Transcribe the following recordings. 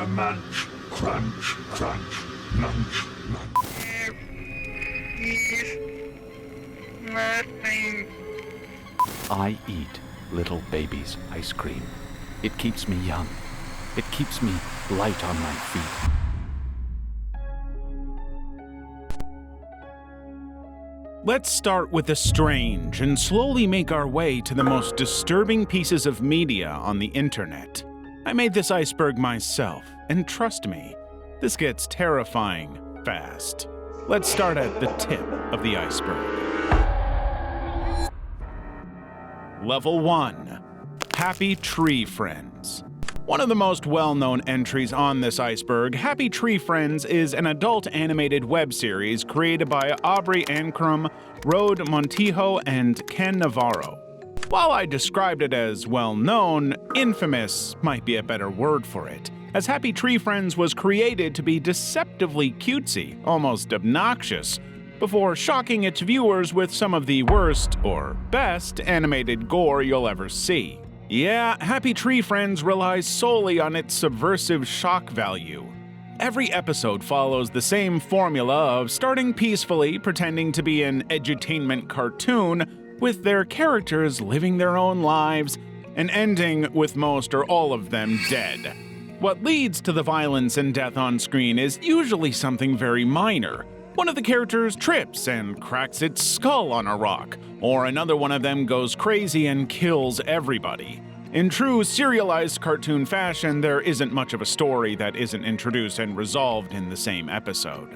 a munch, crunch, crunch, munch, munch. I eat little baby's ice cream. It keeps me young. It keeps me light on my feet. Let's start with the strange and slowly make our way to the most disturbing pieces of media on the internet. I made this iceberg myself, and trust me, this gets terrifying fast. Let's start at the tip of the iceberg. Level 1. Happy Tree Friends. One of the most well-known entries on this iceberg, Happy Tree Friends is an adult animated web series created by Aubrey Ankrum, Rode Montijo, and Ken Navarro. While I described it as well-known, infamous might be a better word for it, as Happy Tree Friends was created to be deceptively cutesy, almost obnoxious, before shocking its viewers with some of the worst, or best, animated gore you'll ever see. Yeah, Happy Tree Friends relies solely on its subversive shock value. Every episode follows the same formula of starting peacefully, pretending to be an edutainment cartoon, with their characters living their own lives, and ending with most or all of them dead. What leads to the violence and death on screen is usually something very minor. One of the characters trips and cracks its skull on a rock, or another one of them goes crazy and kills everybody. In true serialized cartoon fashion, there isn't much of a story that isn't introduced and resolved in the same episode.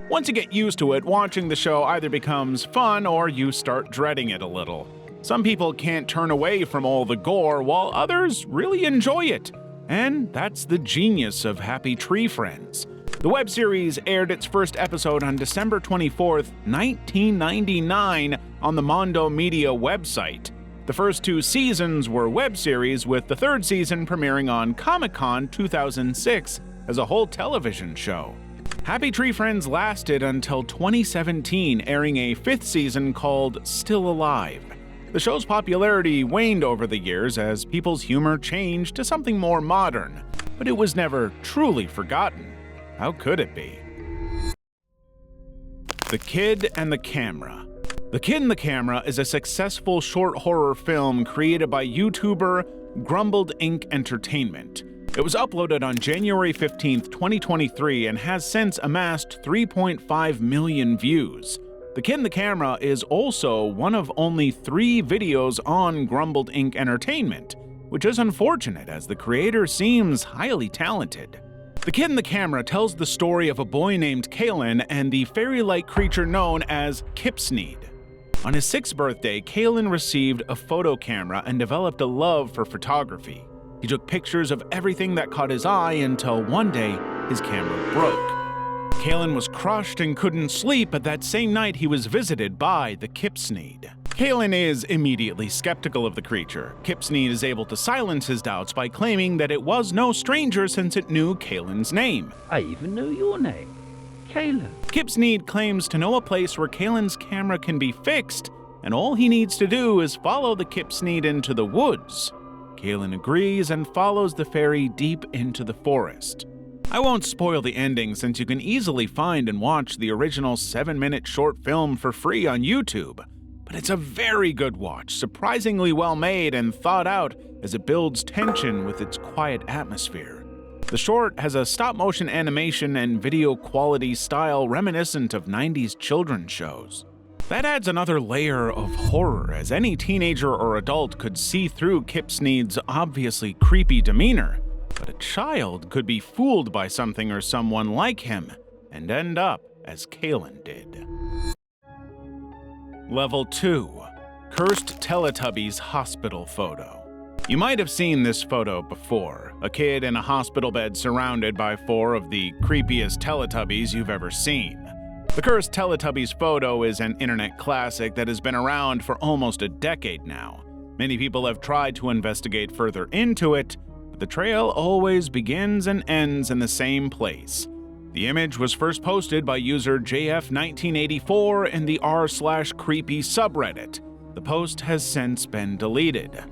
Once you get used to it, watching the show either becomes fun or you start dreading it a little. Some people can't turn away from all the gore, while others really enjoy it. And that's the genius of Happy Tree Friends. The web series aired its first episode on December 24th, 1999 on the Mondo Media website. The first 2 seasons were web series, with the 3rd season premiering on Comic-Con 2006 as a whole television show. Happy Tree Friends lasted until 2017, airing a 5th season called Still Alive. The show's popularity waned over the years as people's humor changed to something more modern, but it was never truly forgotten. How could it be? The Kid and the Camera. The Kid and the Camera is a successful short horror film created by YouTuber Grumbled Inc. Entertainment. It was uploaded on January 15, 2023 and has since amassed 3.5 million views. The Kid and the Camera is also one of only 3 videos on Grumbled Inc. Entertainment, which is unfortunate as the creator seems highly talented. The Kid and the Camera tells the story of a boy named Kalen and the fairy-like creature known as Kipsneed. On his 6th birthday, Kalen received a photo camera and developed a love for photography. He took pictures of everything that caught his eye until one day his camera broke. Kalen was crushed and couldn't sleep, but that same night he was visited by the Kipsneed. Kalen is immediately skeptical of the creature. Kipsneed is able to silence his doubts by claiming that it was no stranger since it knew Kalen's name. I even know your name, Kalen. Kipsneed claims to know a place where Kalen's camera can be fixed, and all he needs to do is follow the Kipsneed into the woods. Kalen agrees and follows the fairy deep into the forest. I won't spoil the ending since you can easily find and watch the original 7-minute short film for free on YouTube. But it's a very good watch, surprisingly well made and thought out as it builds tension with its quiet atmosphere. The short has a stop-motion animation and video quality style reminiscent of 90s children's shows. That adds another layer of horror, as any teenager or adult could see through Kipsneed's obviously creepy demeanor, but a child could be fooled by something or someone like him and end up as Kalen did. Level 2. Cursed Teletubbies Hospital Photo. You might have seen this photo before, a kid in a hospital bed surrounded by 4 of the creepiest Teletubbies you've ever seen. The Cursed Teletubbies photo is an internet classic that has been around for almost a decade now. Many people have tried to investigate further into it, but the trail always begins and ends in the same place. The image was first posted by user JF1984 in the r/creepy subreddit. The post has since been deleted.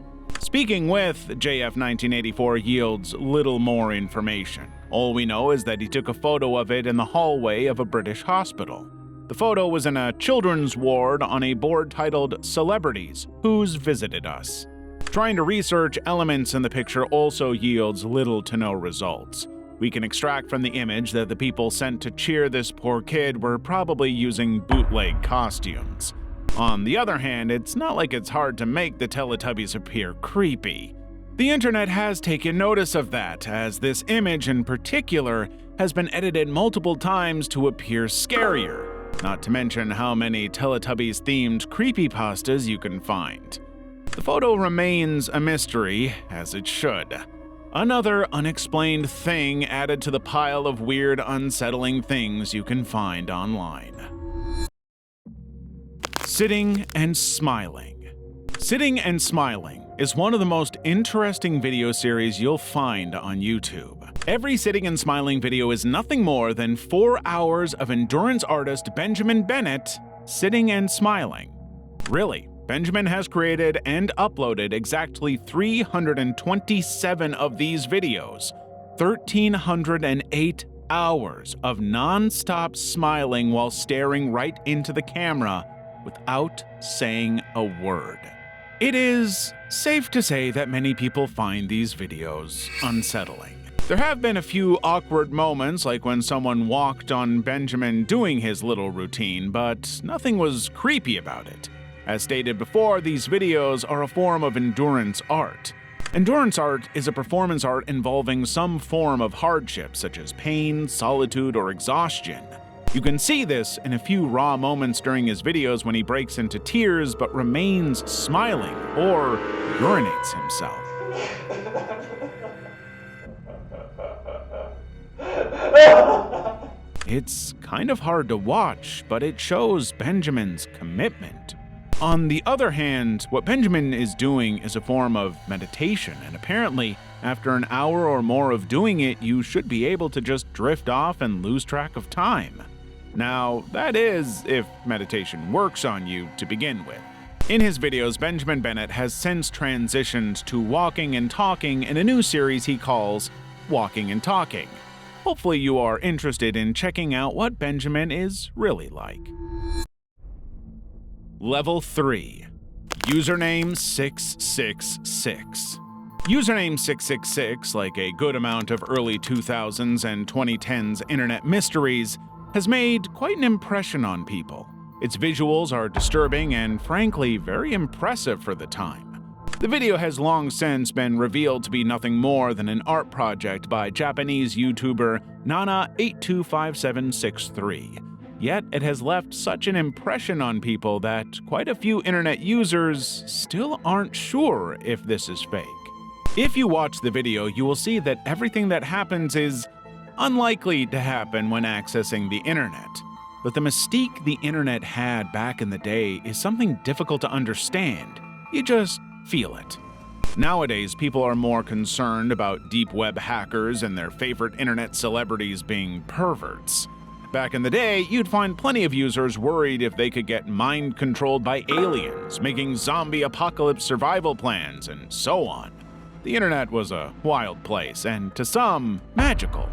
Speaking with JF1984 yields little more information. All we know is that he took a photo of it in the hallway of a British hospital. The photo was in a children's ward on a board titled Celebrities, Who's Visited Us. Trying to research elements in the picture also yields little to no results. We can extract from the image that the people sent to cheer this poor kid were probably using bootleg costumes. On the other hand, it's not like it's hard to make the Teletubbies appear creepy. The internet has taken notice of that, as this image in particular has been edited multiple times to appear scarier, not to mention how many Teletubbies-themed creepypastas you can find. The photo remains a mystery, as it should. Another unexplained thing added to the pile of weird, unsettling things you can find online. Sitting and Smiling. Sitting and Smiling is one of the most interesting video series you'll find on YouTube. Every Sitting and Smiling video is nothing more than 4 hours of endurance artist Benjamin Bennett sitting and smiling. Really, Benjamin has created and uploaded exactly 327 of these videos, 1,308 hours of non-stop smiling while staring right into the camera without saying a word. It is safe to say that many people find these videos unsettling. There have been a few awkward moments, like when someone walked on Benjamin doing his little routine, but nothing was creepy about it. As stated before, these videos are a form of endurance art. Endurance art is a performance art involving some form of hardship, such as pain, solitude, or exhaustion. You can see this in a few raw moments during his videos when he breaks into tears but remains smiling or urinates himself. It's kind of hard to watch, but it shows Benjamin's commitment. On the other hand, what Benjamin is doing is a form of meditation, and apparently, after an hour or more of doing it, you should be able to just drift off and lose track of time. Now, that is if meditation works on you to begin with. In his videos, Benjamin Bennett has since transitioned to walking and talking in a new series he calls Walking and Talking. Hopefully you are interested in checking out what Benjamin is really like. Level 3. Username 666. Username 666, like a good amount of early 2000s and 2010s internet mysteries, has made quite an impression on people. Its visuals are disturbing and frankly very impressive for the time. The video has long since been revealed to be nothing more than an art project by Japanese YouTuber Nana825763. Yet it has left such an impression on people that quite a few internet users still aren't sure if this is fake. If you watch the video, you will see that everything that happens is unlikely to happen when accessing the internet. But the mystique the internet had back in the day is something difficult to understand. You just feel it. Nowadays, people are more concerned about deep web hackers and their favorite internet celebrities being perverts. Back in the day, you'd find plenty of users worried if they could get mind-controlled by aliens, making zombie apocalypse survival plans, and so on. The internet was a wild place, and to some, magical.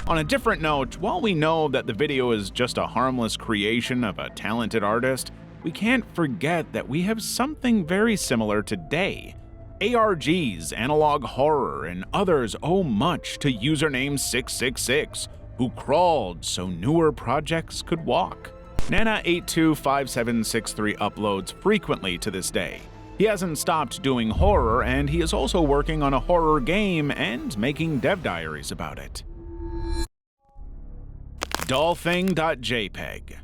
On a different note, while we know that the video is just a harmless creation of a talented artist, we can't forget that we have something very similar today. ARGs, Analog Horror, and others owe much to username 666, who crawled so newer projects could walk. Nana825763 uploads frequently to this day. He hasn't stopped doing horror, and he is also working on a horror game and making dev diaries about it. Dollthing.jpg.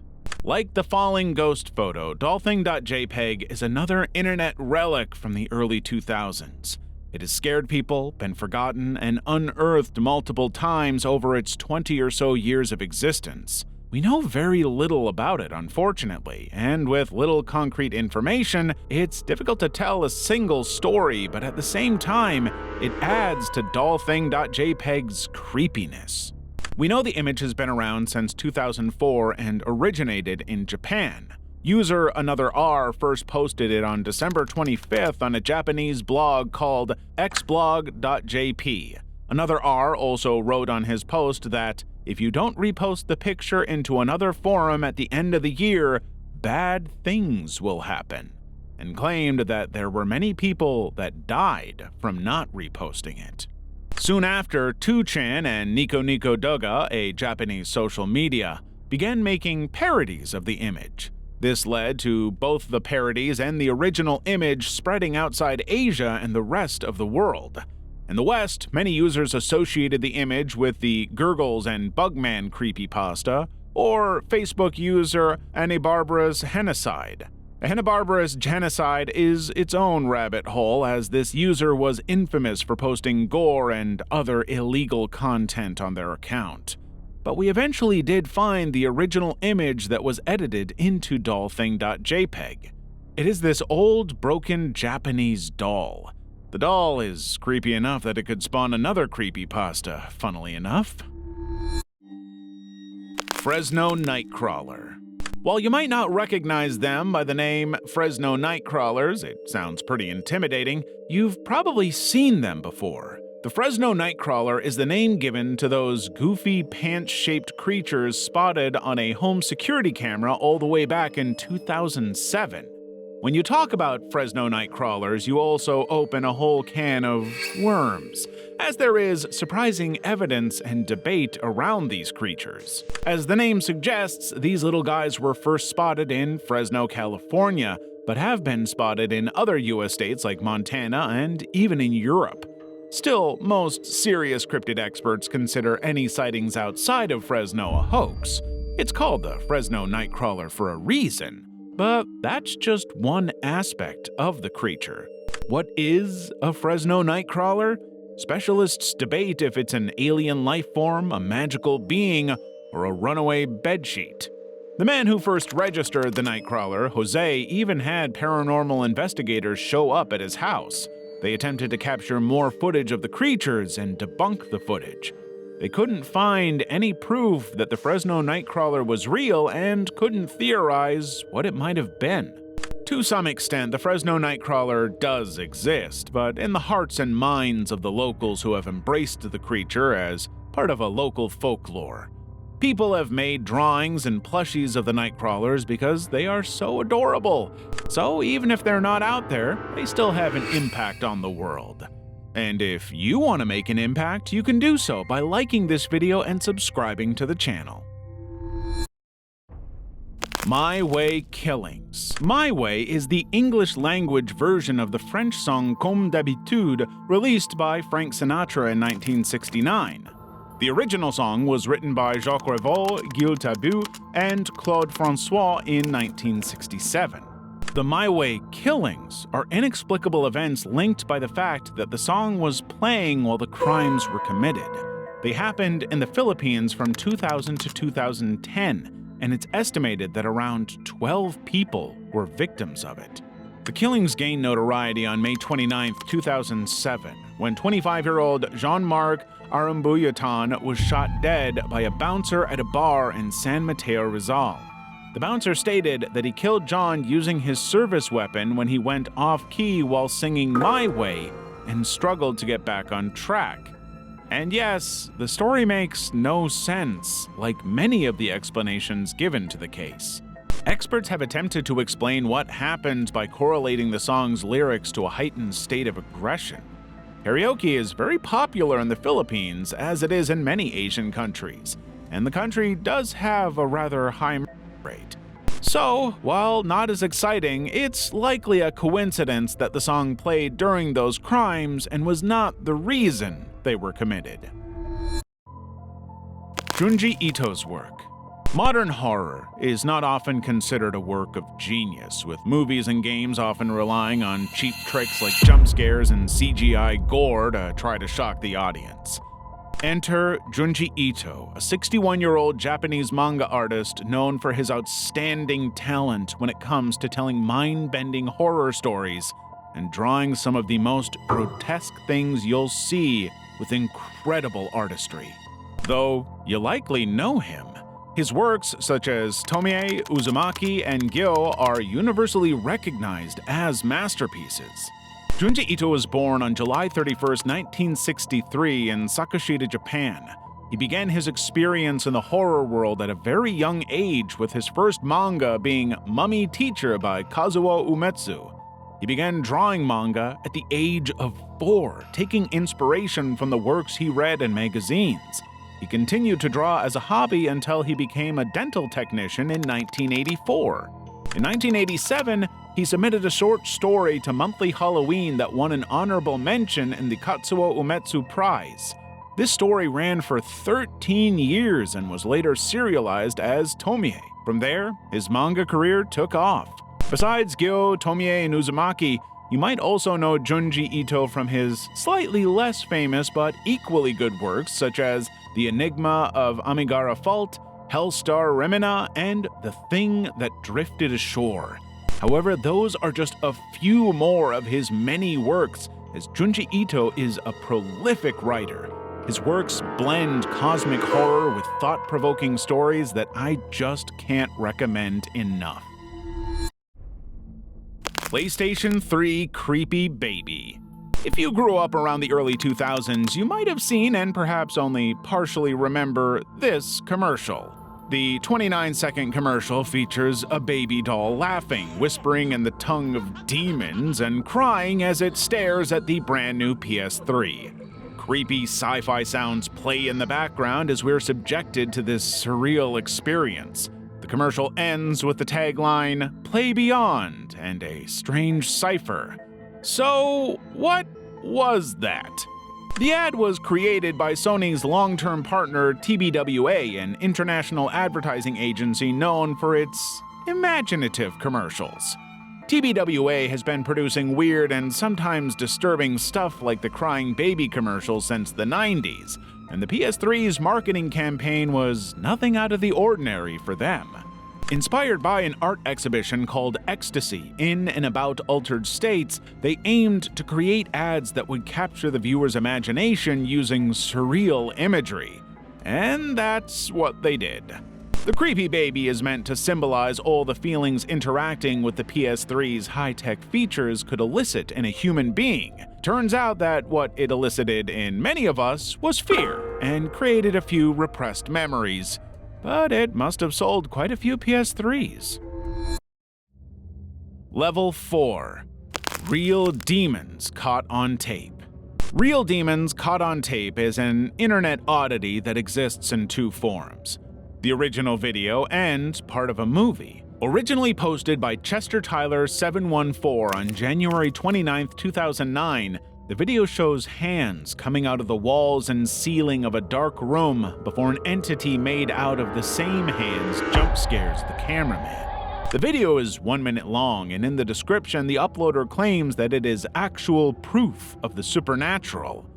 Like the falling ghost photo, Dollthing.jpg is another internet relic from the early 2000s. It has scared people, been forgotten, and unearthed multiple times over its 20 or so years of existence. We know very little about it, unfortunately, and with little concrete information, it's difficult to tell a single story, but at the same time, it adds to Dollthing.jpg's creepiness. We know the image has been around since 2004 and originated in Japan. User Another R first posted it on December 25th on a Japanese blog called xblog.jp. Another R also wrote on his post that if you don't repost the picture into another forum at the end of the year, bad things will happen, and claimed that there were many people that died from not reposting it. Soon after, 2chan and Nico Nico Doga, a Japanese social media, began making parodies of the image. This led to both the parodies and the original image spreading outside Asia and the rest of the world. In the West, many users associated the image with the Gurgles and Bugman creepypasta, or Facebook user Hanna-Barbera's Genocide. Hanna-Barbera's Genocide is its own rabbit hole, as this user was infamous for posting gore and other illegal content on their account. But we eventually did find the original image that was edited into dollthing.jpg. It is this old, broken Japanese doll. The doll is creepy enough that it could spawn another creepypasta, funnily enough. Fresno Nightcrawler. While you might not recognize them by the name Fresno Nightcrawlers, it sounds pretty intimidating, you've probably seen them before. The Fresno Nightcrawler is the name given to those goofy pants-shaped creatures spotted on a home security camera all the way back in 2007. When you talk about Fresno Nightcrawlers, you also open a whole can of worms, as there is surprising evidence and debate around these creatures. As the name suggests, these little guys were first spotted in Fresno, California, but have been spotted in other US states like Montana and even in Europe. Still, most serious cryptid experts consider any sightings outside of Fresno a hoax. It's called the Fresno Nightcrawler for a reason. But that's just one aspect of the creature. What is a Fresno Nightcrawler? Specialists debate if it's an alien life form, a magical being, or a runaway bedsheet. The man who first registered the Nightcrawler, Jose, even had paranormal investigators show up at his house. They attempted to capture more footage of the creatures and debunk the footage. They couldn't find any proof that the Fresno Nightcrawler was real and couldn't theorize what it might have been. To some extent, the Fresno Nightcrawler does exist, but in the hearts and minds of the locals who have embraced the creature as part of a local folklore. People have made drawings and plushies of the Nightcrawlers because they are so adorable. So even if they're not out there, they still have an impact on the world. And if you want to make an impact, you can do so by liking this video and subscribing to the channel. My Way Killings. My Way is the English language version of the French song Comme d'habitude, released by Frank Sinatra in 1969. The original song was written by Jacques Revol, Gilles Tabu, and Claude François in 1967. The My Way Killings are inexplicable events linked by the fact that the song was playing while the crimes were committed. They happened in the Philippines from 2000 to 2010, and it's estimated that around 12 people were victims of it. The killings gained notoriety on May 29, 2007, when 25-year-old Jean-Marc Arambuyatan was shot dead by a bouncer at a bar in San Mateo, Rizal. The bouncer stated that he killed John using his service weapon when he went off-key while singing My Way and struggled to get back on track. And yes, the story makes no sense, like many of the explanations given to the case. Experts have attempted to explain what happened by correlating the song's lyrics to a heightened state of aggression. Karaoke is very popular in the Philippines, as it is in many Asian countries, and the country does have a rather high rate. So, while not as exciting, it's likely a coincidence that the song played during those crimes and was not the reason they were committed. Junji Ito's work. Modern horror is not often considered a work of genius, with movies and games often relying on cheap tricks like jump scares and CGI gore to try to shock the audience. Enter Junji Ito, a 61-year-old Japanese manga artist known for his outstanding talent when it comes to telling mind-bending horror stories and drawing some of the most grotesque things you'll see with incredible artistry. Though you likely know him. His works, such as Tomie, Uzumaki, and Gyo, are universally recognized as masterpieces. Junji Ito was born on July 31, 1963 in Sakushita, Japan. He began his experience in the horror world at a very young age, with his first manga being Mummy Teacher by Kazuo Umetsu. He began drawing manga at the age of 4, taking inspiration from the works he read in magazines. He continued to draw as a hobby until he became a dental technician in 1984. In 1987, he submitted a short story to Monthly Halloween that won an honorable mention in the Katsuo Umetsu Prize. This story ran for 13 years and was later serialized as Tomie. From there, his manga career took off. Besides Gyo, Tomie, and Uzumaki, you might also know Junji Ito from his slightly less famous but equally good works such as The Enigma of Amigara Fault, Hellstar Remina, and The Thing That Drifted Ashore. However, those are just a few more of his many works, as Junji Ito is a prolific writer. His works blend cosmic horror with thought-provoking stories that I just can't recommend enough. PlayStation 3 Creepy Baby. If you grew up around the early 2000s, you might have seen and perhaps only partially remember this commercial. The 29-second commercial features a baby doll laughing, whispering in the tongue of demons, and crying as it stares at the brand new PS3. Creepy sci-fi sounds play in the background as we're subjected to this surreal experience. The commercial ends with the tagline, "Play Beyond," and a strange cipher. So, what was that? The ad was created by Sony's long-term partner TBWA, an international advertising agency known for its imaginative commercials. TBWA has been producing weird and sometimes disturbing stuff like the crying baby commercials since the 90s, and the PS3's marketing campaign was nothing out of the ordinary for them. Inspired by an art exhibition called Ecstasy in and about altered states, they aimed to create ads that would capture the viewer's imagination using surreal imagery. And that's what they did. The creepy baby is meant to symbolize all the feelings interacting with the PS3's high-tech features could elicit in a human being. Turns out that what it elicited in many of us was fear, and created a few repressed memories. But it must have sold quite a few PS3s. Level 4. Real Demons Caught on Tape. Real Demons Caught on Tape is an internet oddity that exists in two forms: the original video and part of a movie. Originally posted by Chester Tyler 714 on January 29, 2009, the video shows hands coming out of the walls and ceiling of a dark room before an entity made out of the same hands jump scares the cameraman. The video is 1 minute long, and in the description, the uploader claims that it is actual proof of the supernatural.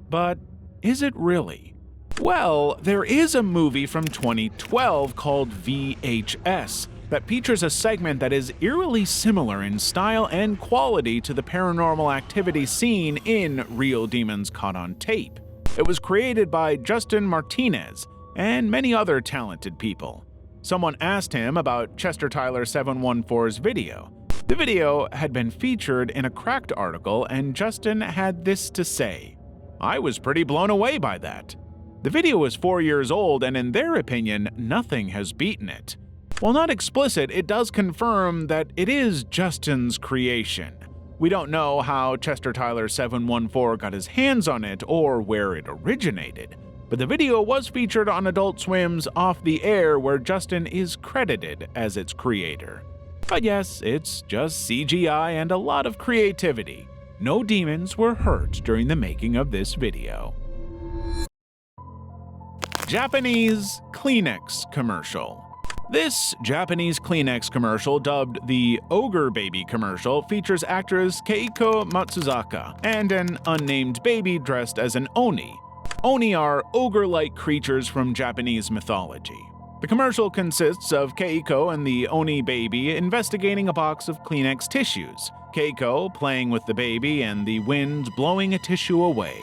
But is it really? Well, there is a movie from 2012 called VHS that features a segment that is eerily similar in style and quality to the paranormal activity seen in Real Demons Caught on Tape. It was created by Justin Martinez and many other talented people. Someone asked him about Chester Tyler 714's video. The video had been featured in a Cracked article, and Justin had this to say: "I was pretty blown away by that." The video is 4 years old, and in their opinion, nothing has beaten it. While not explicit, it does confirm that it is Justin's creation. We don't know how Chester Tyler 714 got his hands on it or where it originated, but the video was featured on Adult Swim's Off the Air, where Justin is credited as its creator. But yes, it's just CGI and a lot of creativity. No demons were hurt during the making of this video. Japanese Kleenex commercial. This Japanese Kleenex commercial, dubbed the Ogre Baby commercial, features actress Keiko Matsuzaka and an unnamed baby dressed as an Oni. Oni are ogre-like creatures from Japanese mythology. The commercial consists of Keiko and the Oni baby investigating a box of Kleenex tissues, Keiko playing with the baby and the wind blowing a tissue away.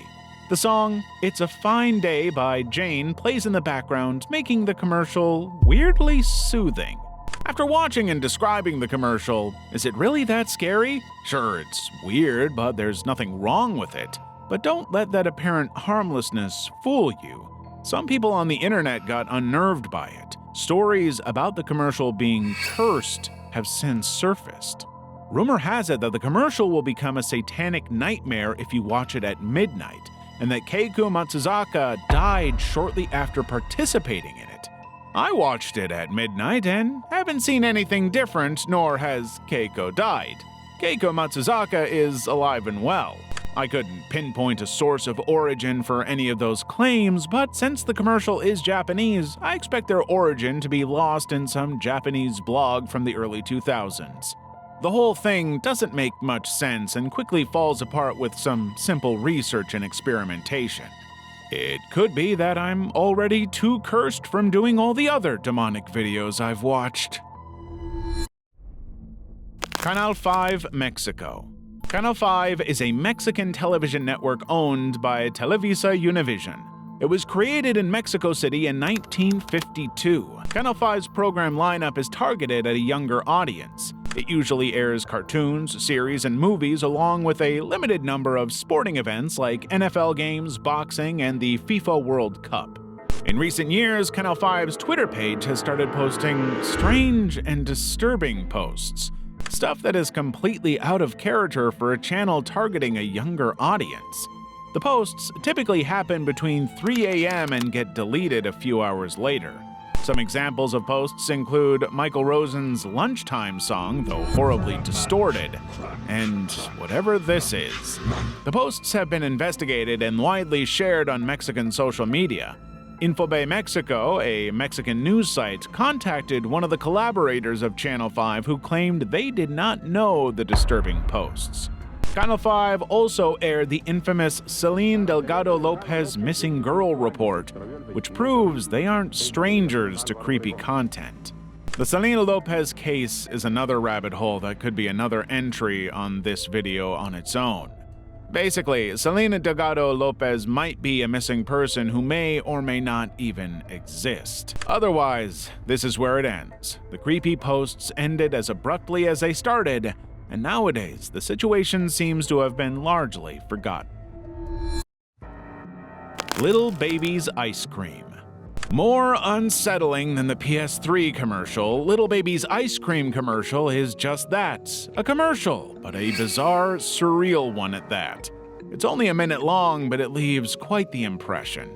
The song "It's a Fine Day" by Jane plays in the background, making the commercial weirdly soothing. After watching and describing the commercial, is it really that scary? Sure, it's weird, but there's nothing wrong with it. But don't let that apparent harmlessness fool you. Some people on the internet got unnerved by it. Stories about the commercial being cursed have since surfaced. Rumor has it that the commercial will become a satanic nightmare if you watch it at midnight, and that Keiko Matsuzaka died shortly after participating in it. I watched it at midnight and haven't seen anything different, nor has Keiko died. Keiko Matsuzaka is alive and well. I couldn't pinpoint a source of origin for any of those claims, but since the commercial is Japanese, I expect their origin to be lost in some Japanese blog from the early 2000s. The whole thing doesn't make much sense and quickly falls apart with some simple research and experimentation. It could be that I'm already too cursed from doing all the other demonic videos I've watched. Canal 5 Mexico. Canal 5 is a Mexican television network owned by Televisa Univision. It was created in Mexico City in 1952. Canal 5's program lineup is targeted at a younger audience. It usually airs cartoons, series, and movies along with a limited number of sporting events like NFL games, boxing, and the FIFA World Cup. In recent years, Canal 5's Twitter page has started posting strange and disturbing posts. Stuff that is completely out of character for a channel targeting a younger audience. The posts typically happen between 3 a.m. and get deleted a few hours later. Some examples of posts include Michael Rosen's lunchtime song, though horribly distorted, and whatever this is. The posts have been investigated and widely shared on Mexican social media. Infobay Mexico, a Mexican news site, contacted one of the collaborators of Channel 5 who claimed they did not know the disturbing posts. Channel 5 also aired the infamous Celine Delgado Lopez missing girl report, which proves they aren't strangers to creepy content. The Selena Lopez case is another rabbit hole that could be another entry on this video on its own. Basically, Selena Delgado Lopez might be a missing person who may or may not even exist. Otherwise, this is where it ends. The creepy posts ended as abruptly as they started, and nowadays the situation seems to have been largely forgotten. Little Baby's Ice Cream. More unsettling than the PS3 commercial, Little Baby's ice cream commercial is just that, a commercial, but a bizarre, surreal one at that. It's only a minute long, but it leaves quite the impression.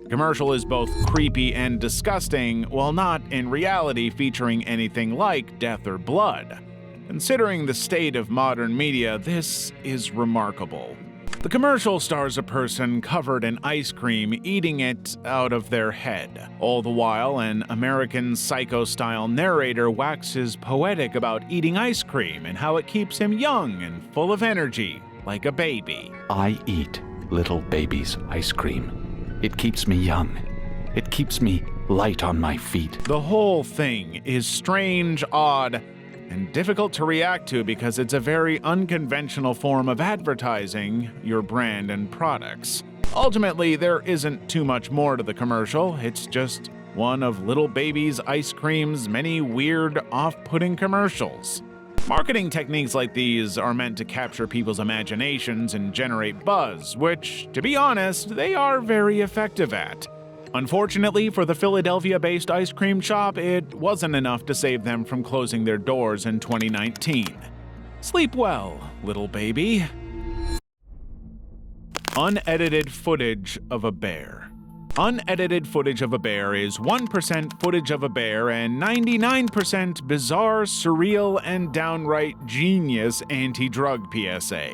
The commercial is both creepy and disgusting, while not in reality featuring anything like death or blood. Considering the state of modern media, this is remarkable. The commercial stars a person covered in ice cream eating it out of their head. All the while, an American Psycho-style narrator waxes poetic about eating ice cream and how it keeps him young and full of energy, like a baby. I eat little baby's ice cream. It keeps me young. It keeps me light on my feet. The whole thing is strange, odd, and difficult to react to because it's a very unconventional form of advertising your brand and products. Ultimately, there isn't too much more to the commercial. It's just one of Little Baby's Ice Cream's many weird, off-putting commercials. Marketing techniques like these are meant to capture people's imaginations and generate buzz, which, to be honest, they are very effective at. Unfortunately for the Philadelphia-based ice cream shop, it wasn't enough to save them from closing their doors in 2019. Sleep well, little baby. Unedited footage of a bear. Unedited footage of a bear is 1% footage of a bear and 99% bizarre, surreal, and downright genius anti-drug PSA.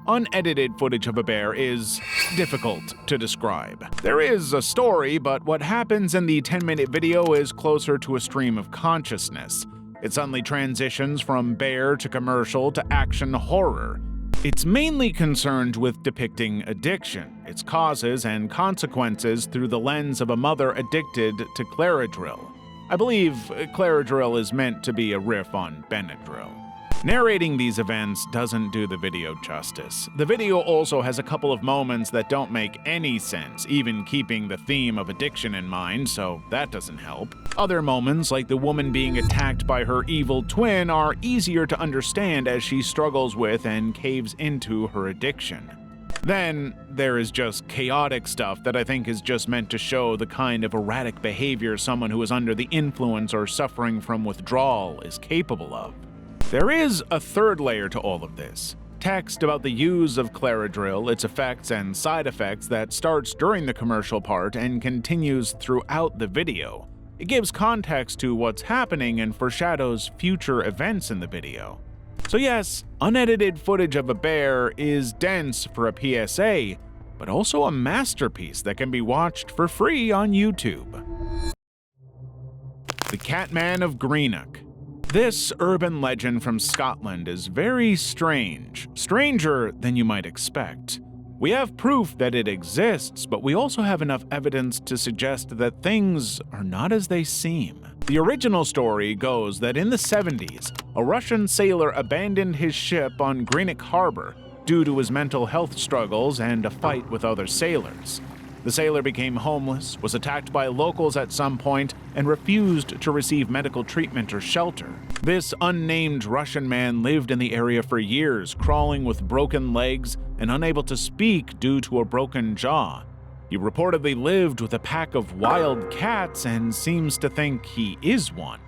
Unedited footage of a bear is difficult to describe. There is a story, but what happens in the 10-minute video is closer to a stream of consciousness. It suddenly transitions from bear to commercial to action horror. It's mainly concerned with depicting addiction, its causes and consequences through the lens of a mother addicted to Claradril. I believe Claradril is meant to be a riff on Benadryl. Narrating these events doesn't do the video justice. The video also has a couple of moments that don't make any sense, even keeping the theme of addiction in mind, so that doesn't help. Other moments, like the woman being attacked by her evil twin, are easier to understand as she struggles with and caves into her addiction. Then, there is just chaotic stuff that I think is just meant to show the kind of erratic behavior someone who is under the influence or suffering from withdrawal is capable of. There is a third layer to all of this. Text about the use of Claradrill, its effects and side effects that starts during the commercial part and continues throughout the video. It gives context to what's happening and foreshadows future events in the video. So yes, unedited footage of a bear is dense for a PSA, but also a masterpiece that can be watched for free on YouTube. The Catman of Greenock. This urban legend from Scotland is very strange, stranger than you might expect. We have proof that it exists, but we also have enough evidence to suggest that things are not as they seem. The original story goes that in the 70s, a Russian sailor abandoned his ship on Greenock Harbor due to his mental health struggles and a fight with other sailors. The sailor became homeless, was attacked by locals at some point, and refused to receive medical treatment or shelter. This unnamed Russian man lived in the area for years, crawling with broken legs and unable to speak due to a broken jaw. He reportedly lived with a pack of wild cats and seems to think he is one.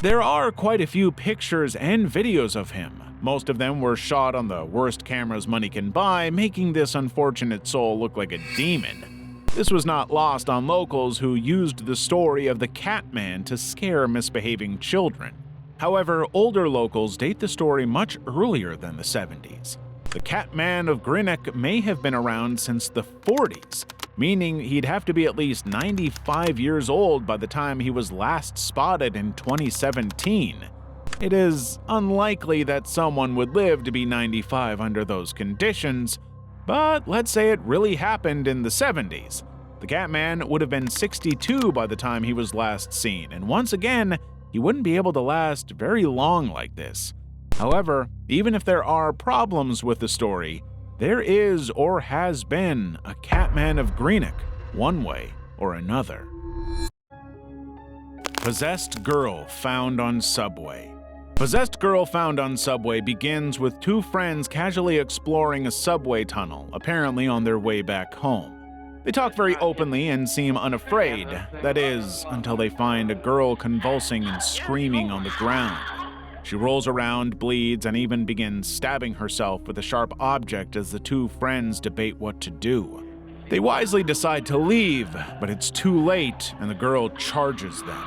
There are quite a few pictures and videos of him. Most of them were shot on the worst cameras money can buy, making this unfortunate soul look like a demon. This was not lost on locals who used the story of the Catman to scare misbehaving children. However, older locals date the story much earlier than the 70s. The Catman of Greenock may have been around since the 40s, meaning he'd have to be at least 95 years old by the time he was last spotted in 2017. It is unlikely that someone would live to be 95 under those conditions, but let's say it really happened in the 70s. The Catman would have been 62 by the time he was last seen, and once again, he wouldn't be able to last very long like this. However, even if there are problems with the story, there is or has been a Catman of Greenock, one way or another. Possessed Girl Found on Subway. Possessed Girl Found on Subway begins with two friends casually exploring a subway tunnel, apparently on their way back home. They talk very openly and seem unafraid, that is, until they find a girl convulsing and screaming on the ground. She rolls around, bleeds, and even begins stabbing herself with a sharp object as the two friends debate what to do. They wisely decide to leave, but it's too late and the girl charges them.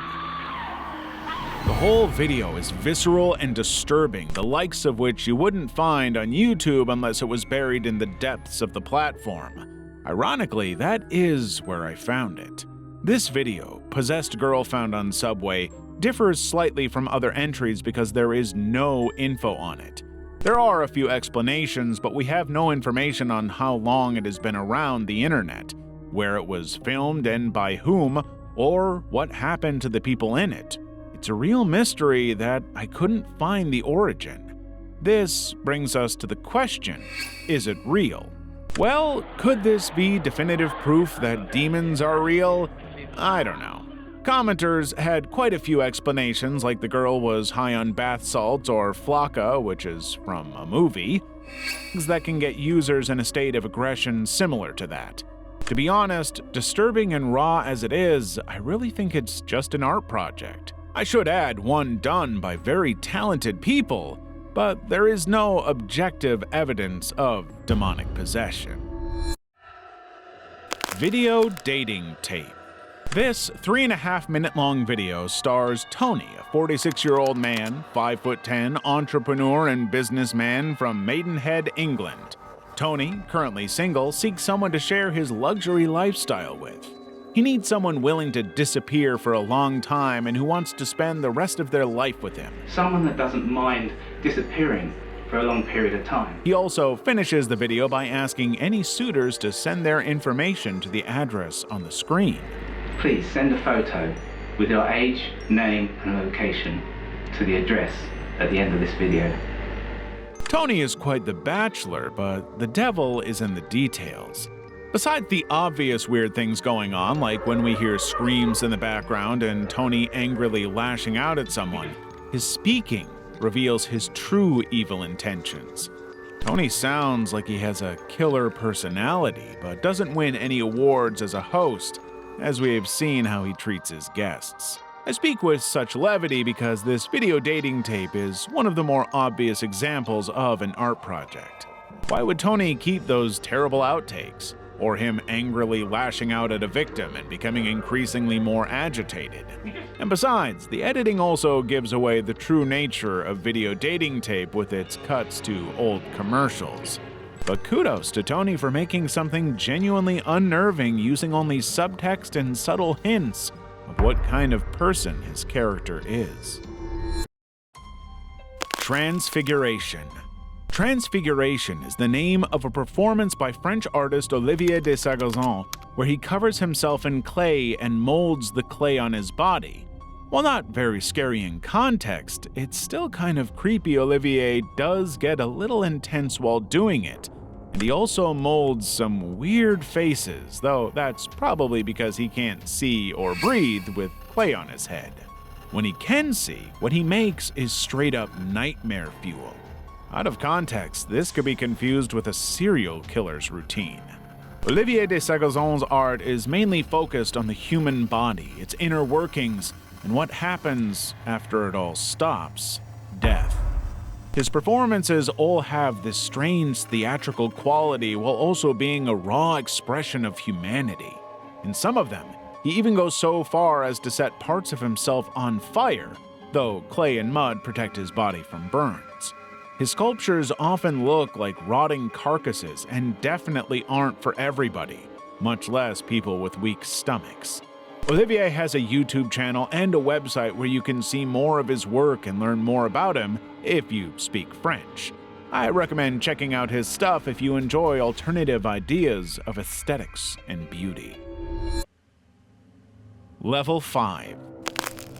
The whole video is visceral and disturbing, the likes of which you wouldn't find on YouTube unless it was buried in the depths of the platform. Ironically, that is where I found it. This video, Possessed Girl Found on Subway, differs slightly from other entries because there is no info on it. There are a few explanations, but we have no information on how long it has been around the internet, where it was filmed and by whom, or what happened to the people in it. It's a real mystery that I couldn't find the origin. This brings us to the question, is it real? Well, could this be definitive proof that demons are real? I don't know. Commenters had quite a few explanations, like the girl was high on bath salts or flakka, which is from a movie, things that can get users in a state of aggression similar to that. To be honest, disturbing and raw as it is, I really think it's just an art project. I should add, one done by very talented people, but there is no objective evidence of demonic possession. Video dating tape. This 3.5-minute long video stars Tony, a 46-year-old man, 5'10", entrepreneur and businessman from Maidenhead, England. Tony, currently single, seeks someone to share his luxury lifestyle with. He needs someone willing to disappear for a long time and who wants to spend the rest of their life with him. Someone that doesn't mind disappearing for a long period of time. He also finishes the video by asking any suitors to send their information to the address on the screen. Please send a photo with your age, name and location to the address at the end of this video. Tony is quite the bachelor, but the devil is in the details. Besides the obvious weird things going on, like when we hear screams in the background and Tony angrily lashing out at someone, his speaking reveals his true evil intentions. Tony sounds like he has a killer personality, but doesn't win any awards as a host, as we have seen how he treats his guests. I speak with such levity because this video dating tape is one of the more obvious examples of an art project. Why would Tony keep those terrible outtakes? Or him angrily lashing out at a victim and becoming increasingly more agitated? And besides, the editing also gives away the true nature of video dating tape with its cuts to old commercials. But kudos to Tony for making something genuinely unnerving using only subtext and subtle hints of what kind of person his character is. Transfiguration. Transfiguration is the name of a performance by French artist Olivier de Sagazan, where he covers himself in clay and molds the clay on his body. While not very scary in context, it's still kind of creepy. Olivier does get a little intense while doing it, and he also molds some weird faces, though that's probably because he can't see or breathe with clay on his head. When he can see, what he makes is straight up nightmare fuel. Out of context, this could be confused with a serial killer's routine. Olivier de Sagazan's art is mainly focused on the human body, its inner workings, and what happens after it all stops: death. His performances all have this strange theatrical quality while also being a raw expression of humanity. In some of them, he even goes so far as to set parts of himself on fire, though clay and mud protect his body from burns. His sculptures often look like rotting carcasses and definitely aren't for everybody, much less people with weak stomachs. Olivier has a YouTube channel and a website where you can see more of his work and learn more about him if you speak French. I recommend checking out his stuff if you enjoy alternative ideas of aesthetics and beauty. Level 5.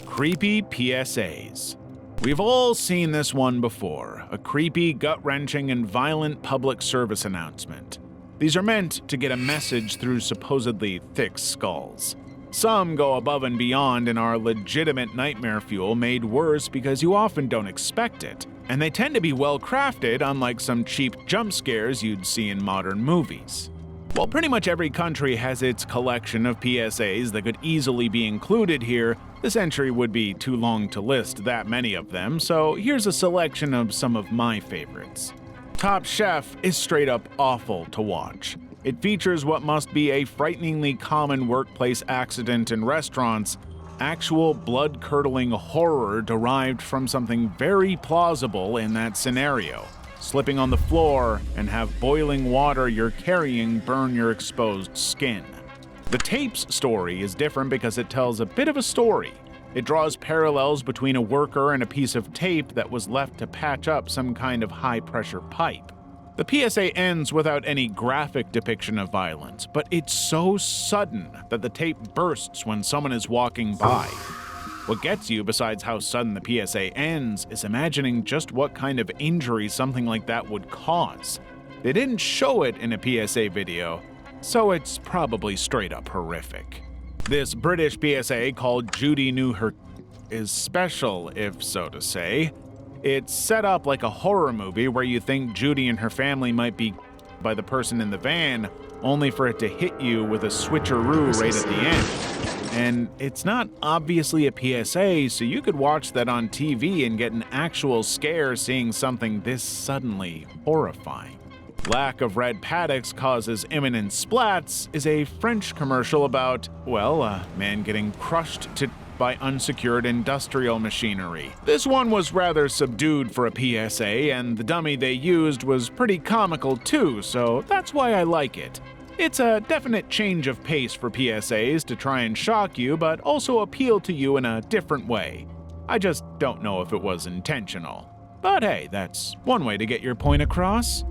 Creepy PSAs. We've all seen this one before, a creepy, gut-wrenching, and violent public service announcement. These are meant to get a message through supposedly thick skulls. Some go above and beyond and are legitimate nightmare fuel made worse because you often don't expect it, and they tend to be well-crafted, unlike some cheap jump scares you'd see in modern movies. While pretty much every country has its collection of PSAs that could easily be included here, this entry would be too long to list that many of them, so here's a selection of some of my favorites. Top Chef is straight up awful to watch. It features what must be a frighteningly common workplace accident in restaurants, actual blood-curdling horror derived from something very plausible in that scenario: slipping on the floor and have boiling water you're carrying burn your exposed skin. The tape's story is different because it tells a bit of a story. It draws parallels between a worker and a piece of tape that was left to patch up some kind of high-pressure pipe. The PSA ends without any graphic depiction of violence, but it's so sudden that the tape bursts when someone is walking by. What gets you, besides how sudden the PSA ends, is imagining just what kind of injury something like that would cause. They didn't show it in a PSA video, so it's probably straight up horrific. This British PSA called Judy Knew Her is special, if so to say. It's set up like a horror movie where you think Judy and her family might be by the person in the van, only for it to hit you with a switcheroo right at the end. And it's not obviously a PSA, so you could watch that on TV and get an actual scare seeing something this suddenly horrifying. Lack of red paddocks causes imminent splats is a French commercial about, well, a man getting crushed by unsecured industrial machinery. This one was rather subdued for a PSA, and the dummy they used was pretty comical too, so that's why I like it. It's a definite change of pace for PSAs to try and shock you, but also appeal to you in a different way. I just don't know if it was intentional. But hey, that's one way to get your point across.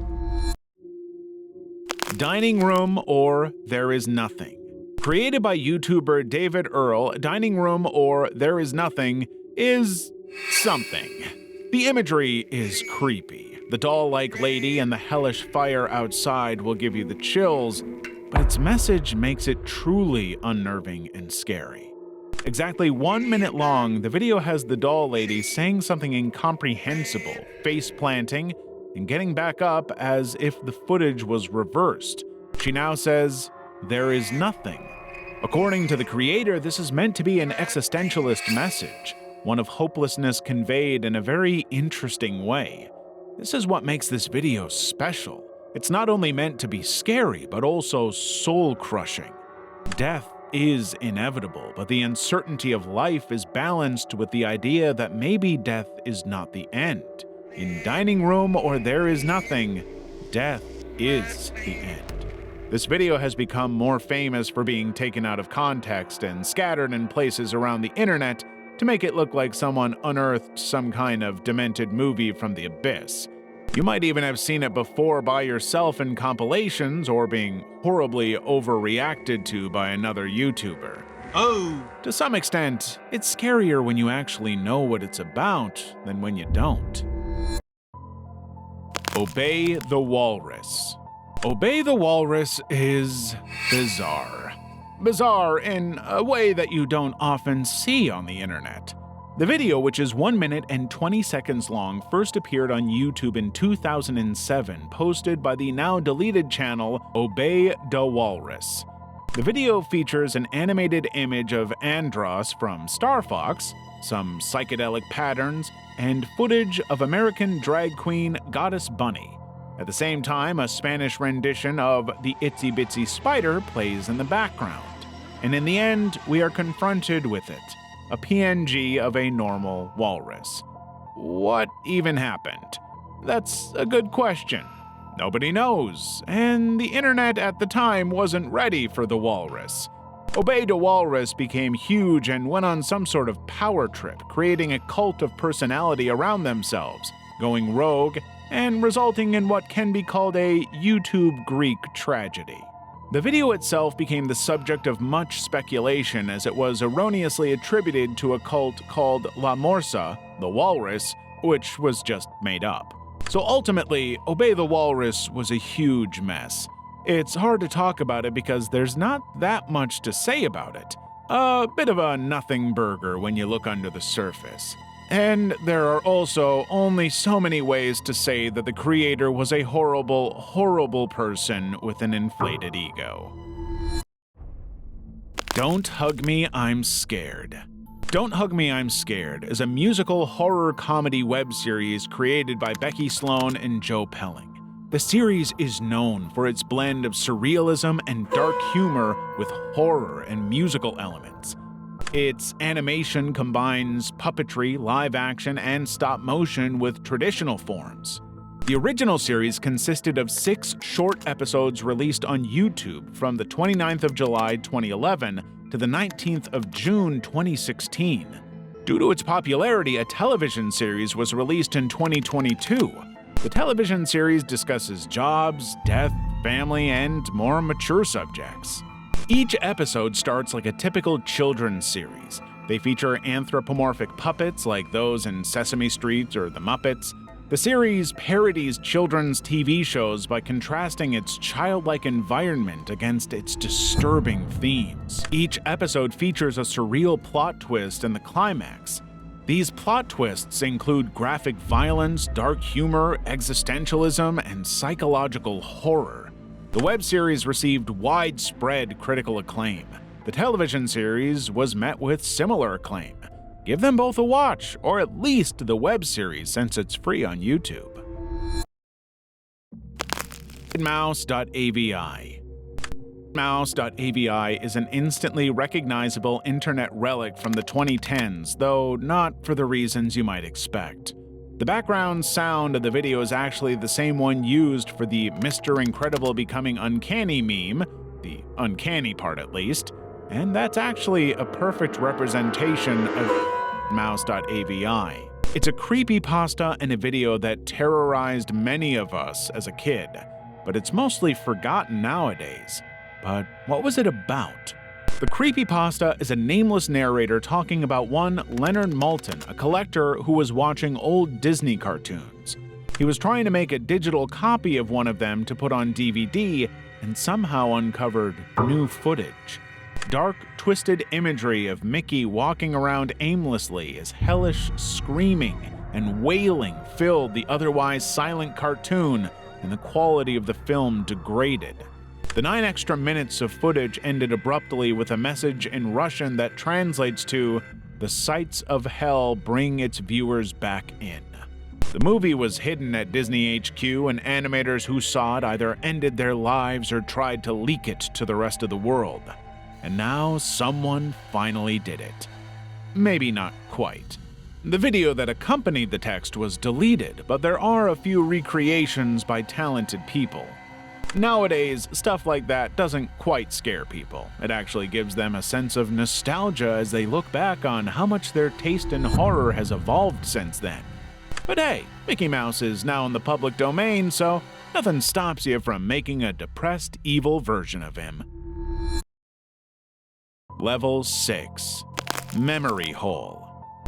Dining Room or There Is Nothing. Created by YouTuber David Earl, Dining Room or There Is Nothing is something. The imagery is creepy. The doll-like lady and the hellish fire outside will give you the chills, but its message makes it truly unnerving and scary. Exactly 1 minute long, the video has the doll lady saying something incomprehensible, face-planting, and getting back up as if the footage was reversed. She now says, "There is nothing." According to the creator, this is meant to be an existentialist message, one of hopelessness conveyed in a very interesting way. This is what makes this video special. It's not only meant to be scary, but also soul-crushing. Death is inevitable, but the uncertainty of life is balanced with the idea that maybe death is not the end. In Dining Room or There Is Nothing, death is the end. This video has become more famous for being taken out of context and scattered in places around the internet to make it look like someone unearthed some kind of demented movie from the abyss. You might even have seen it before by yourself in compilations or being horribly overreacted to by another YouTuber. Oh! To some extent, it's scarier when you actually know what it's about than when you don't. Obey the Walrus. Obey the Walrus is bizarre. Bizarre in a way that you don't often see on the internet. The video, which is 1 minute and 20 seconds long, first appeared on YouTube in 2007, posted by the now deleted channel Obey the Walrus. The video features an animated image of Andros from Star Fox, some psychedelic patterns, and footage of American drag queen Goddess Bunny. At the same time, a Spanish rendition of The Itsy Bitsy Spider plays in the background. And in the end, we are confronted with it. A PNG of a normal walrus. What even happened? That's a good question. Nobody knows, and the internet at the time wasn't ready for the walrus. Obey the Walrus became huge and went on some sort of power trip, creating a cult of personality around themselves, going rogue, and resulting in what can be called a YouTube Greek tragedy. The video itself became the subject of much speculation as it was erroneously attributed to a cult called La Morsa, the Walrus, which was just made up. So ultimately, Obey the Walrus was a huge mess. It's hard to talk about it because there's not that much to say about it. A bit of a nothing burger when you look under the surface. And there are also only so many ways to say that the creator was a horrible, horrible person with an inflated ego. Don't Hug Me, I'm Scared. Don't Hug Me, I'm Scared is a musical horror comedy web series created by Becky Sloan and Joe Pelling. The series is known for its blend of surrealism and dark humor with horror and musical elements. Its animation combines puppetry, live action, and stop motion with traditional forms. The original series consisted of 6 short episodes released on YouTube from the 29th of July 2011 to the 19th of June 2016. Due to its popularity, a television series was released in 2022. The television series discusses jobs, death, family, and more mature subjects. Each episode starts like a typical children's series. They feature anthropomorphic puppets like those in Sesame Street or The Muppets. The series parodies children's TV shows by contrasting its childlike environment against its disturbing themes. Each episode features a surreal plot twist in the climax. These plot twists include graphic violence, dark humor, existentialism, and psychological horror. The web series received widespread critical acclaim. The television series was met with similar acclaim. Give them both a watch, or at least the web series since it's free on YouTube. Mouse.avi. Mouse.avi is an instantly recognizable internet relic from the 2010s, though not for the reasons you might expect. The background sound of the video is actually the same one used for the Mr. Incredible Becoming Uncanny meme, the uncanny part at least, and that's actually a perfect representation of Mouse.avi. It's a creepypasta and a video that terrorized many of us as a kid, but it's mostly forgotten nowadays. But what was it about? The creepypasta is a nameless narrator talking about one Leonard Maltin, a collector who was watching old Disney cartoons. He was trying to make a digital copy of one of them to put on DVD and somehow uncovered new footage. Dark, twisted imagery of Mickey walking around aimlessly as hellish screaming and wailing filled the otherwise silent cartoon, and the quality of the film degraded. The 9 extra minutes of footage ended abruptly with a message in Russian that translates to, "The sights of hell bring its viewers back in." The movie was hidden at Disney HQ, and animators who saw it either ended their lives or tried to leak it to the rest of the world. And now someone finally did it. Maybe not quite. The video that accompanied the text was deleted, but there are a few recreations by talented people. Nowadays, stuff like that doesn't quite scare people. It actually gives them a sense of nostalgia as they look back on how much their taste in horror has evolved since then. But hey, Mickey Mouse is now in the public domain, so nothing stops you from making a depressed, evil version of him. Level 6. Memory Hole.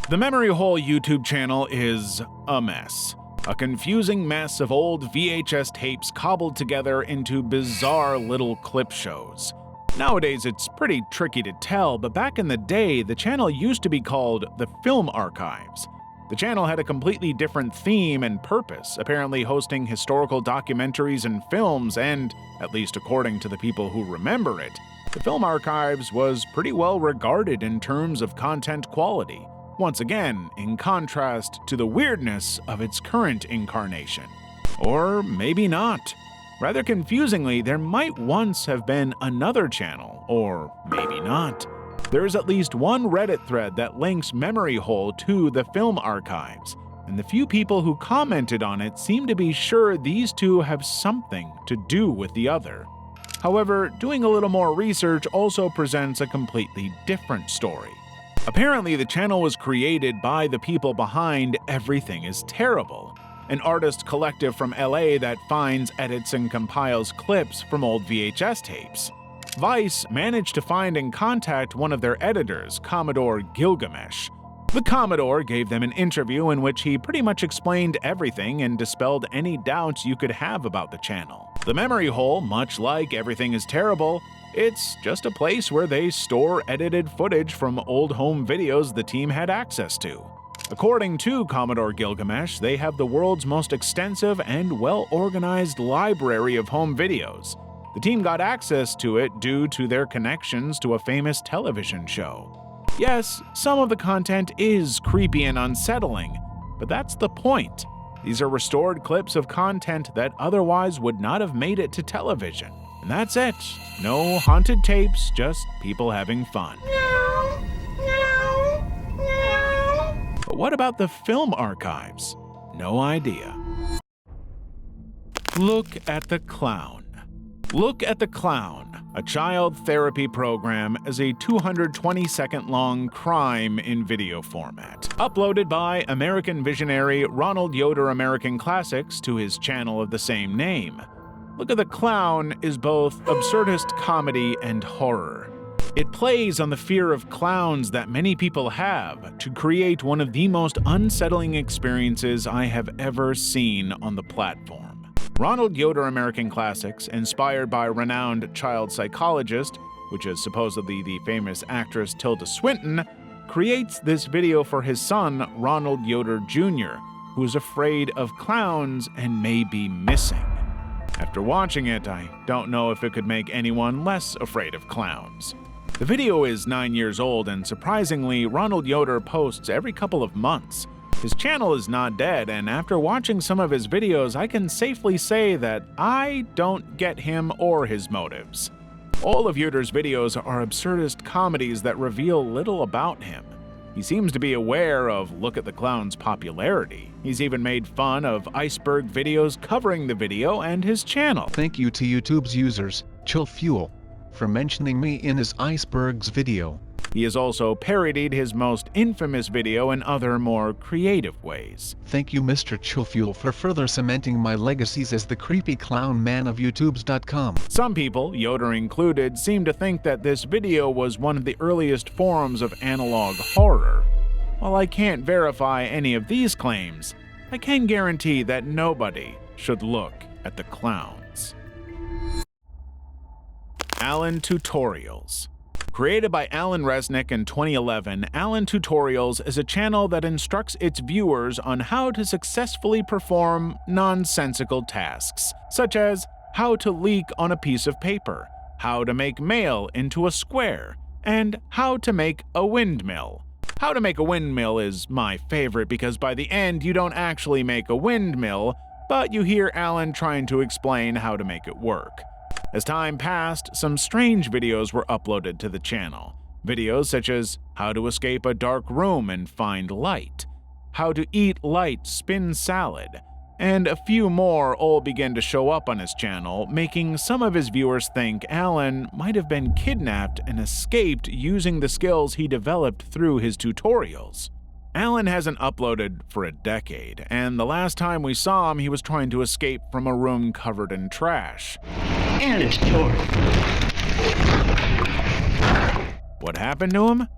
The Memory Hole YouTube channel is a mess. A confusing mess of old VHS tapes cobbled together into bizarre little clip shows. Nowadays, it's pretty tricky to tell, but back in the day, the channel used to be called the Film Archives. The channel had a completely different theme and purpose, apparently hosting historical documentaries and films, and, at least according to the people who remember it, the Film Archives was pretty well regarded in terms of content quality. Once again, in contrast to the weirdness of its current incarnation. Or maybe not. Rather confusingly, there might once have been another channel, or maybe not. There is at least one Reddit thread that links Memory Hole to the Film Archives, and the few people who commented on it seem to be sure these two have something to do with the other. However, doing a little more research also presents a completely different story. Apparently, the channel was created by the people behind Everything is Terrible, an artist collective from LA that finds, edits, and compiles clips from old VHS tapes. Vice managed to find and contact one of their editors, Commodore Gilgamesh. The Commodore gave them an interview in which he pretty much explained everything and dispelled any doubts you could have about the channel. The Memory Hole, much like Everything is Terrible, it's just a place where they store edited footage from old home videos the team had access to. According to Commodore Gilgamesh, they have the world's most extensive and well-organized library of home videos. The team got access to it due to their connections to a famous television show. Yes, some of the content is creepy and unsettling, but that's the point. These are restored clips of content that otherwise would not have made it to television. And that's it. No haunted tapes, just people having fun. But what about the Film Archives? No idea. Look at the Clown. Look at the Clown, a child therapy program, as a 220-second-long crime in video format. Uploaded by American visionary Ronald Yoder American Classics to his channel of the same name. Look at the Clown is both absurdist comedy and horror. It plays on the fear of clowns that many people have to create one of the most unsettling experiences I have ever seen on the platform. Ronald Yoder American Classics, inspired by renowned child psychologist, which is supposedly the famous actress Tilda Swinton, creates this video for his son, Ronald Yoder Jr., who is afraid of clowns and may be missing. After watching it, I don't know if it could make anyone less afraid of clowns. The video is 9 years old, and surprisingly, Ronald Yoder posts every couple of months. His channel is not dead, and after watching some of his videos, I can safely say that I don't get him or his motives. All of Yoder's videos are absurdist comedies that reveal little about him. He seems to be aware of Look at the Clown's popularity. He's even made fun of Iceberg videos covering the video and his channel. Thank you to YouTube's users, Chill Fuel, for mentioning me in his Iceberg's video. He has also parodied his most infamous video in other more creative ways. Thank you Mr. Chillfuel for further cementing my legacies as the creepy clown man of YouTubes.com. Some people, Yoder included, seem to think that this video was one of the earliest forms of analog horror. While I can't verify any of these claims, I can guarantee that nobody should look at the clowns. Alan Tutorials. Created by Alan Resnick in 2011, Alan Tutorials is a channel that instructs its viewers on how to successfully perform nonsensical tasks, such as how to leak on a piece of paper, how to make mail into a square, and how to make a windmill. How to make a windmill is my favorite because by the end you don't actually make a windmill, but you hear Alan trying to explain how to make it work. As time passed, some strange videos were uploaded to the channel. Videos such as how to escape a dark room and find light, how to eat light spin salad, and a few more all began to show up on his channel, making some of his viewers think Alan might have been kidnapped and escaped using the skills he developed through his tutorials. Alan hasn't uploaded for a decade, and the last time we saw him, he was trying to escape from a room covered in trash. And it's torn. What happened to him?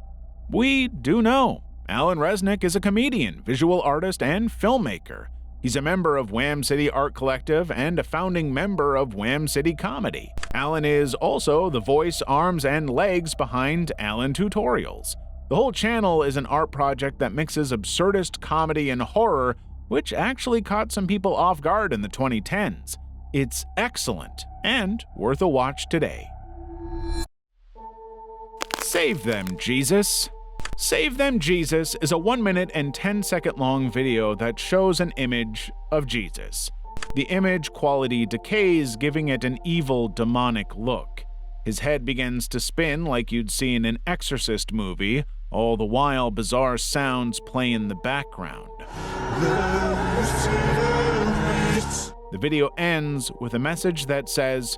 We do know. Alan Resnick is a comedian, visual artist, and filmmaker. He's a member of Wham City Art Collective and a founding member of Wham City Comedy. Alan is also the voice, arms, and legs behind Alan Tutorials. The whole channel is an art project that mixes absurdist comedy and horror, which actually caught some people off guard in the 2010s. It's excellent and worth a watch today. Save Them, Jesus. Save Them, Jesus is a 1 minute and 10-second long video that shows an image of Jesus. The image quality decays, giving it an evil, demonic look. His head begins to spin like you'd see in an Exorcist movie, all the while bizarre sounds play in the background. The video ends with a message that says,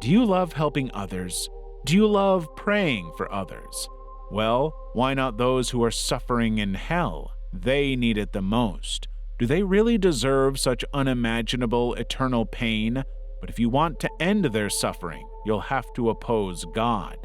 "Do you love helping others? Do you love praying for others? Well, why not those who are suffering in hell? They need it the most. Do they really deserve such unimaginable eternal pain? But if you want to end their suffering, you'll have to oppose God.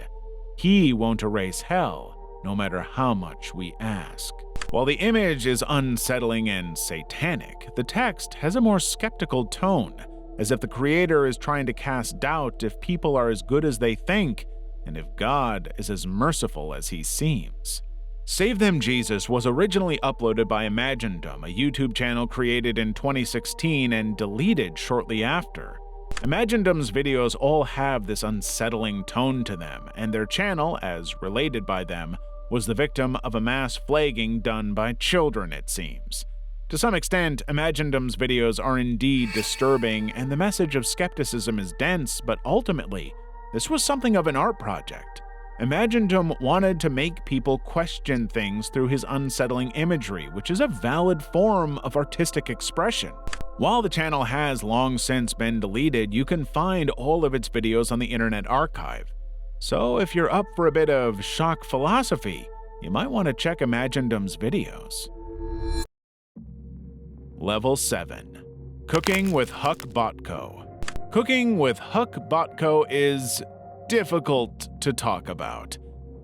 He won't erase hell, no matter how much we ask." While the image is unsettling and satanic, the text has a more skeptical tone, as if the creator is trying to cast doubt if people are as good as they think, and if God is as merciful as he seems. Save Them, Jesus was originally uploaded by Imagindom, a YouTube channel created in 2016 and deleted shortly after. Imagindom's videos all have this unsettling tone to them, and their channel, as related by them, was the victim of a mass flagging done by children, it seems. To some extent, Imagindom's videos are indeed disturbing, and the message of skepticism is dense, but ultimately, this was something of an art project. Imagindom wanted to make people question things through his unsettling imagery, which is a valid form of artistic expression. While the channel has long since been deleted, you can find all of its videos on the Internet Archive. So if you're up for a bit of shock philosophy, you might want to check Imagindom's videos. Level 7. Cooking with Huck Botko. Cooking with Huck Botko is difficult to talk about.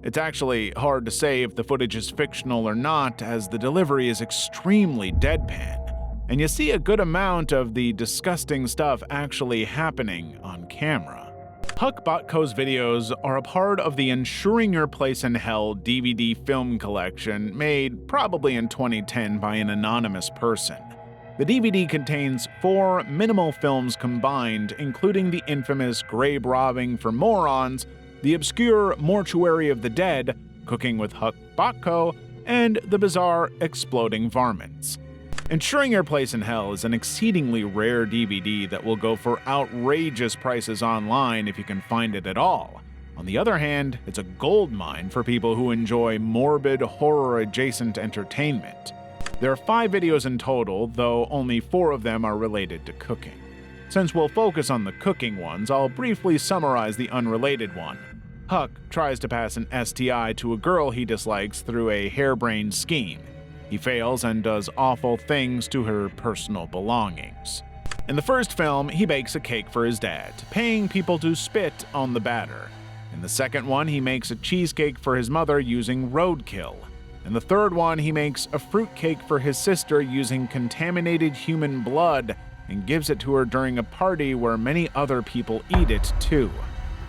It's actually hard to say if the footage is fictional or not, as the delivery is extremely deadpan, and you see a good amount of the disgusting stuff actually happening on camera. Huck Botko's videos are a part of the Ensuring Your Place in Hell DVD film collection made probably in 2010 by an anonymous person. The DVD contains 4 minimal films combined, including the infamous Grave Robbing for Morons, the obscure Mortuary of the Dead, Cooking with Huck Botko, and the bizarre Exploding Varmints. Ensuring Your Place in Hell is an exceedingly rare DVD that will go for outrageous prices online if you can find it at all. On the other hand, it's a goldmine for people who enjoy morbid, horror-adjacent entertainment. There are 5 videos in total, though only 4 of them are related to cooking. Since we'll focus on the cooking ones, I'll briefly summarize the unrelated one. Huck tries to pass an STI to a girl he dislikes through a harebrained scheme. He fails and does awful things to her personal belongings. In the first film, he bakes a cake for his dad, paying people to spit on the batter. In the second one, he makes a cheesecake for his mother using roadkill. In the third one, he makes a fruitcake for his sister using contaminated human blood and gives it to her during a party where many other people eat it too.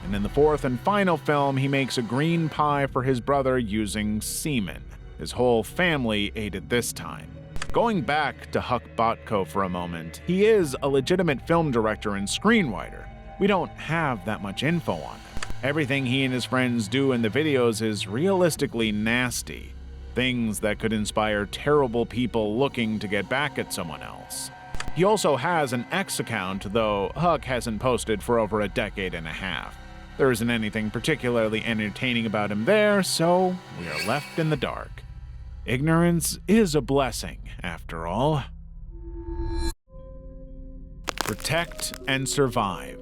And in the fourth and final film, he makes a green pie for his brother using semen. His whole family ate it this time. Going back to Huck Botko for a moment, he is a legitimate film director and screenwriter. We don't have that much info on him. Everything he and his friends do in the videos is realistically nasty. Things that could inspire terrible people looking to get back at someone else. He also has an X account, though Huck hasn't posted for over a decade and a half. There isn't anything particularly entertaining about him there, so we are left in the dark. Ignorance is a blessing, after all. Protect and Survive.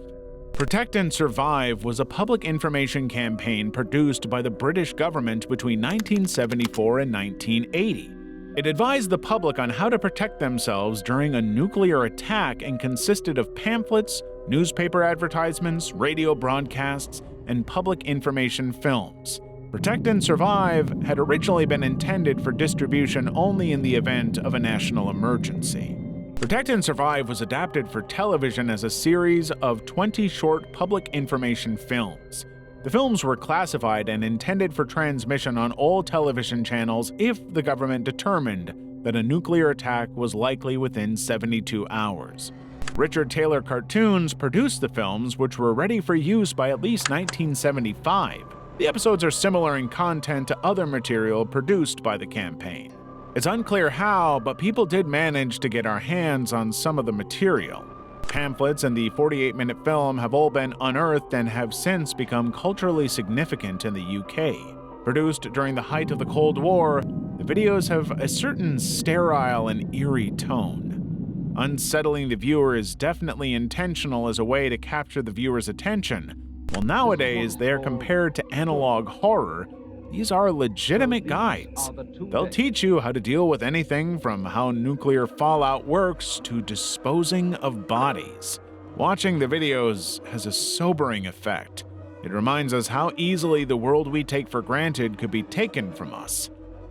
Protect and Survive was a public information campaign produced by the British government between 1974 and 1980. It advised the public on how to protect themselves during a nuclear attack and consisted of pamphlets, newspaper advertisements, radio broadcasts, and public information films. Protect and Survive had originally been intended for distribution only in the event of a national emergency. Protect and Survive was adapted for television as a series of 20 short public information films. The films were classified and intended for transmission on all television channels if the government determined that a nuclear attack was likely within 72 hours. Richard Taylor Cartoons produced the films, which were ready for use by at least 1975. The episodes are similar in content to other material produced by the campaign. It's unclear how, but people did manage to get our hands on some of the material. Pamphlets and the 48-minute film have all been unearthed and have since become culturally significant in the UK. Produced during the height of the Cold War, the videos have a certain sterile and eerie tone. Unsettling the viewer is definitely intentional as a way to capture the viewer's attention. While nowadays they are compared to analog horror, these are legitimate guides. They'll teach you how to deal with anything from how nuclear fallout works to disposing of bodies. Watching the videos has a sobering effect. It reminds us how easily the world we take for granted could be taken from us.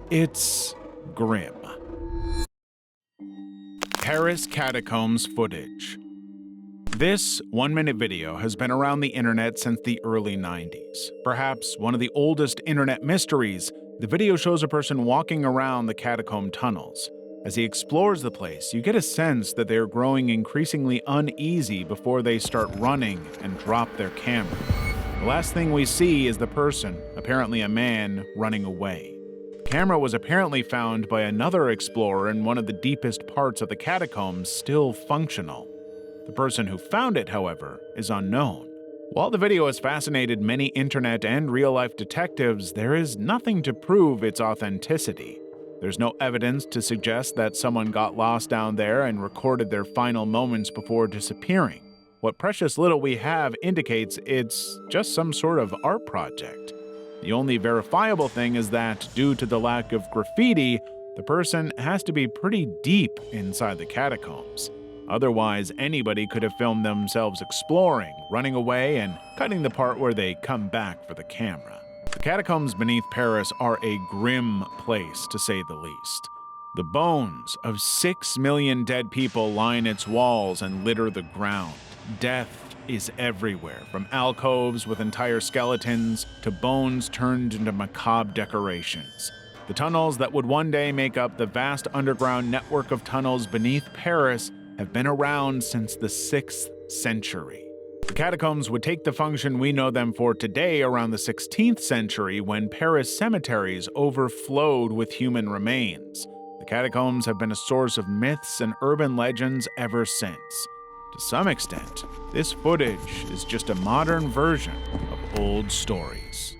It's grim. Paris Catacombs footage. This one-minute video has been around the internet since the early 90s. Perhaps one of the oldest internet mysteries, the video shows a person walking around the catacomb tunnels. As he explores the place, you get a sense that they are growing increasingly uneasy before they start running and drop their camera. The last thing we see is the person, apparently a man, running away. The camera was apparently found by another explorer in one of the deepest parts of the catacombs, still functional. The person who found it, however, is unknown. While the video has fascinated many internet and real-life detectives, there is nothing to prove its authenticity. There's no evidence to suggest that someone got lost down there and recorded their final moments before disappearing. What precious little we have indicates it's just some sort of art project. The only verifiable thing is that, due to the lack of graffiti, the person has to be pretty deep inside the catacombs. Otherwise, anybody could have filmed themselves exploring, running away, and cutting the part where they come back for the camera. The catacombs beneath Paris are a grim place, to say the least. The bones of 6 million dead people line its walls and litter the ground. Death is everywhere, from alcoves with entire skeletons to bones turned into macabre decorations. The tunnels that would one day make up the vast underground network of tunnels beneath Paris have been around since the 6th century. The catacombs would take the function we know them for today around the 16th century, when Paris cemeteries overflowed with human remains. The catacombs have been a source of myths and urban legends ever since. To some extent, this footage is just a modern version of old stories.